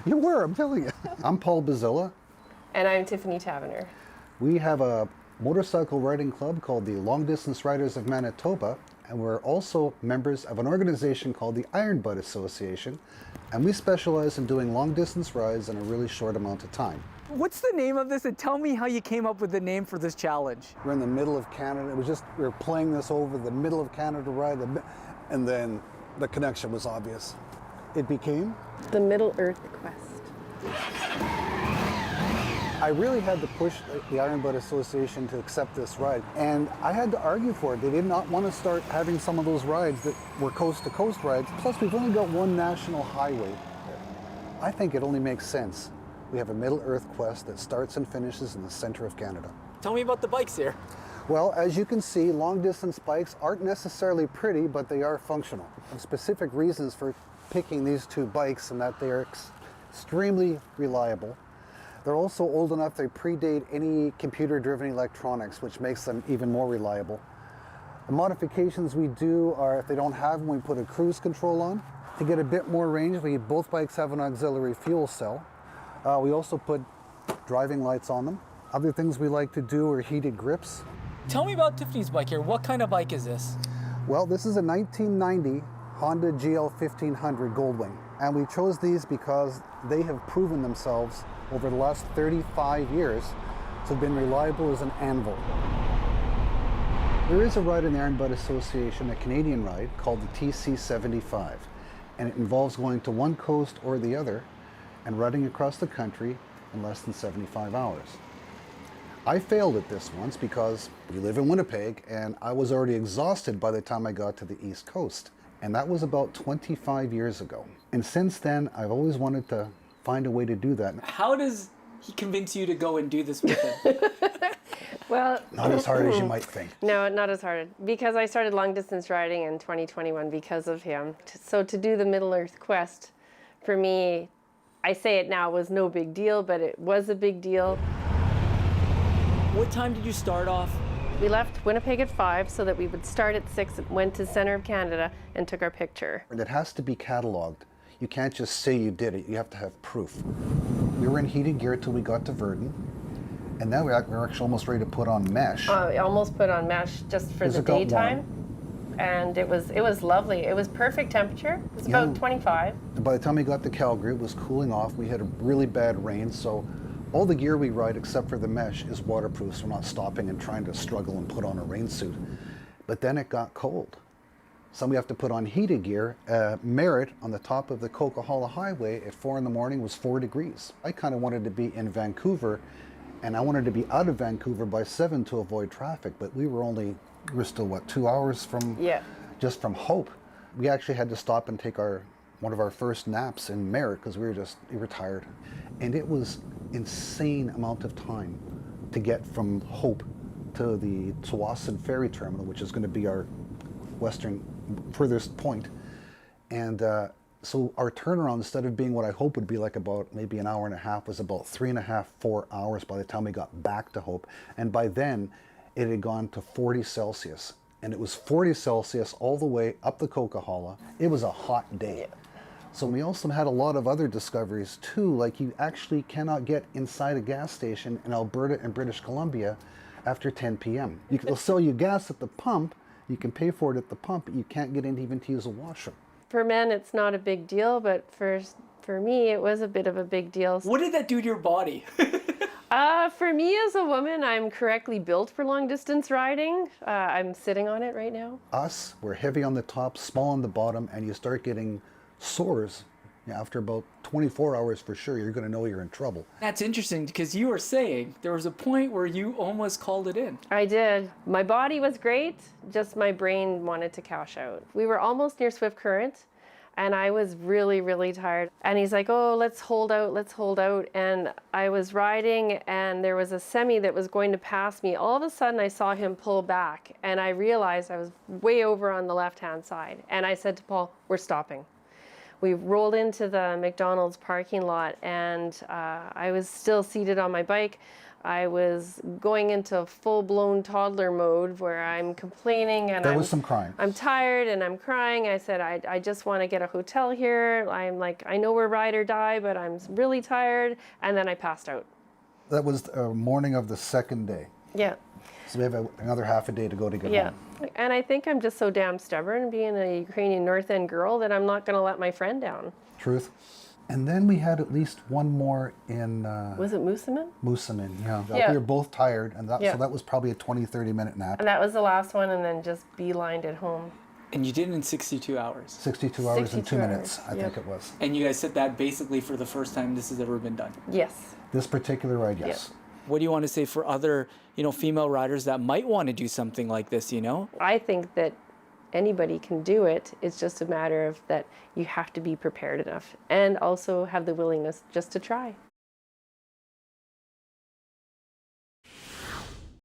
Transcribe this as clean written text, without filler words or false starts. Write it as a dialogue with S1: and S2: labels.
S1: You were, I'm telling you. I'm Paul Bezilla.
S2: And I'm Tiffaney Tavener.
S1: We have a motorcycle riding club called the Long Distance Riders of Manitoba, and we're also members of an organization called the Iron Butt Association, and we specialize in doing long distance rides in a really short amount of time.
S3: What's the name of this, and tell me how you came up with the name for this challenge?
S1: We're in the middle of Canada. It was just, we were playing this over the middle of Canada ride, and then the connection was obvious. It became
S2: The Middle Earth Quest.
S1: I really had to push the Iron Butt Association to accept this ride, and I had to argue for it. They did not want to start having some of those rides that were coast-to-coast rides. Plus, we've only got one national highway. I think it only makes sense. We have a Middle Earth Quest that starts and finishes in the center of Canada.
S3: Tell me about the bikes here.
S1: Well, as you can see, long-distance bikes aren't necessarily pretty, but they are functional. And specific reasons for picking these two bikes, and that they are extremely reliable. They're also old enough they predate any computer-driven electronics, which makes them even more reliable. The modifications we do are, if they don't have them, we put a cruise control on. To get a bit more range, both bikes have an auxiliary fuel cell. We also put driving lights on them. Other things we like to do are heated grips.
S3: Tell me about Tiffaney's bike here. What kind of bike is this?
S1: Well, this is a 1990 Honda GL 1500 Goldwing. And we chose these because they have proven themselves over the last 35 years to have been reliable as an anvil. There is a ride in the Iron Butt Association, a Canadian ride called the TC75. And it involves going to one coast or the other and riding across the country in less than 75 hours. I failed at this once because we live in Winnipeg and I was already exhausted by the time I got to the East Coast. And that was about 25 years ago. And since then, I've always wanted to find a way to do that.
S3: How does he convince you to go and do this with him?
S2: Well,
S1: Not as hard as you might think.
S2: no, not as hard. Because I started long distance riding in 2021 because of him. So to do the Middle Earth Quest, for me, I say it now, was no big deal, but it was a big deal.
S3: What time did you start off?
S2: We left Winnipeg at 5 so that we would start at 6, went to the center of Canada and took our picture.
S1: And it has to be cataloged. You can't just say you did it, you have to have proof. We were in heated gear till we got to Verdun, and now we're actually almost ready to put on mesh.
S2: I almost put on mesh just for the
S1: It got
S2: daytime. And it was lovely. It was perfect temperature. It was about 25.
S1: By the time we got to Calgary, it was cooling off. We had a really bad rain, so all the gear we ride, except for the mesh, is waterproof, so we're not stopping and trying to struggle and put on a rain suit. But then it got cold. So we have to put on heated gear. Merritt, on the top of the Coquihalla Highway at 4 in the morning, was 4 degrees. I kind of wanted to be in Vancouver, and I wanted to be out of Vancouver by 7 to avoid traffic, but we were still, what, 2 hours from, just from Hope. We actually had to stop and take one of our first naps in Merritt because we were tired. And it was insane amount of time to get from Hope to the Tsawwassen Ferry Terminal, which is going to be our furthest point. And so our turnaround, instead of being what I hope would be like about maybe an hour and a half, was about 3.5, 4 hours by the time we got back to Hope. And by then, it had gone to 40 Celsius. And it was 40 Celsius all the way up the Coquihalla. It was a hot day. So we also had a lot of other discoveries too, like you actually cannot get inside a gas station in Alberta and British Columbia after 10 p.m. They'll sell you gas at the pump, you can pay for it at the pump, but you can't get in even to use a washroom.
S2: For men, it's not a big deal, but for me, it was a bit of a big deal.
S3: What did that do to your body?
S2: For me as a woman, I'm correctly built for long distance riding. I'm sitting on it right now.
S1: Us, we're heavy on the top, small on the bottom, and you start getting sores. After about 24 hours for sure, you're going to know you're in trouble.
S3: That's interesting because you were saying there was a point where you almost called it in.
S2: I did. My body was great, just my brain wanted to cash out. We were almost near Swift Current and I was really, really tired. And he's like, oh, let's hold out. And I was riding and there was a semi that was going to pass me. All of a sudden I saw him pull back and I realized I was way over on the left-hand side. And I said to Paul, we're stopping. We rolled into the McDonald's parking lot, and I was still seated on my bike. I was going into full-blown toddler mode where I'm complaining and
S1: There was some crying.
S2: I'm tired and I'm crying. I said, I just want to get a hotel here. I'm like, I know we're ride or die, but I'm really tired. And then I passed out.
S1: That was morning of the second day.
S2: Yeah.
S1: So we have another half a day to go to get
S2: Yeah.
S1: home.
S2: And I think I'm just so damn stubborn, being a Ukrainian North End girl, that I'm not going to let my friend down.
S1: Truth. And then we had at least one more in
S2: Was it Moosomin?
S1: Moosomin. Yeah.
S2: Yeah.
S1: We were both tired, and
S2: Yeah.
S1: so that was probably a 20, 30-minute nap.
S2: And that was the last one, and then just beelined it home.
S3: And you did it in 62 hours.
S1: 62 hours and
S2: 62
S1: 2 minutes,
S2: hours,
S1: I
S2: yep.
S1: think it was.
S3: And you guys said that basically for the first time this has ever been done.
S2: Yes.
S1: This particular ride, yes.
S3: What do you want to say for other, female riders that might want to do something like this,
S2: I think that anybody can do it. It's just a matter of that you have to be prepared enough and also have the willingness just to try.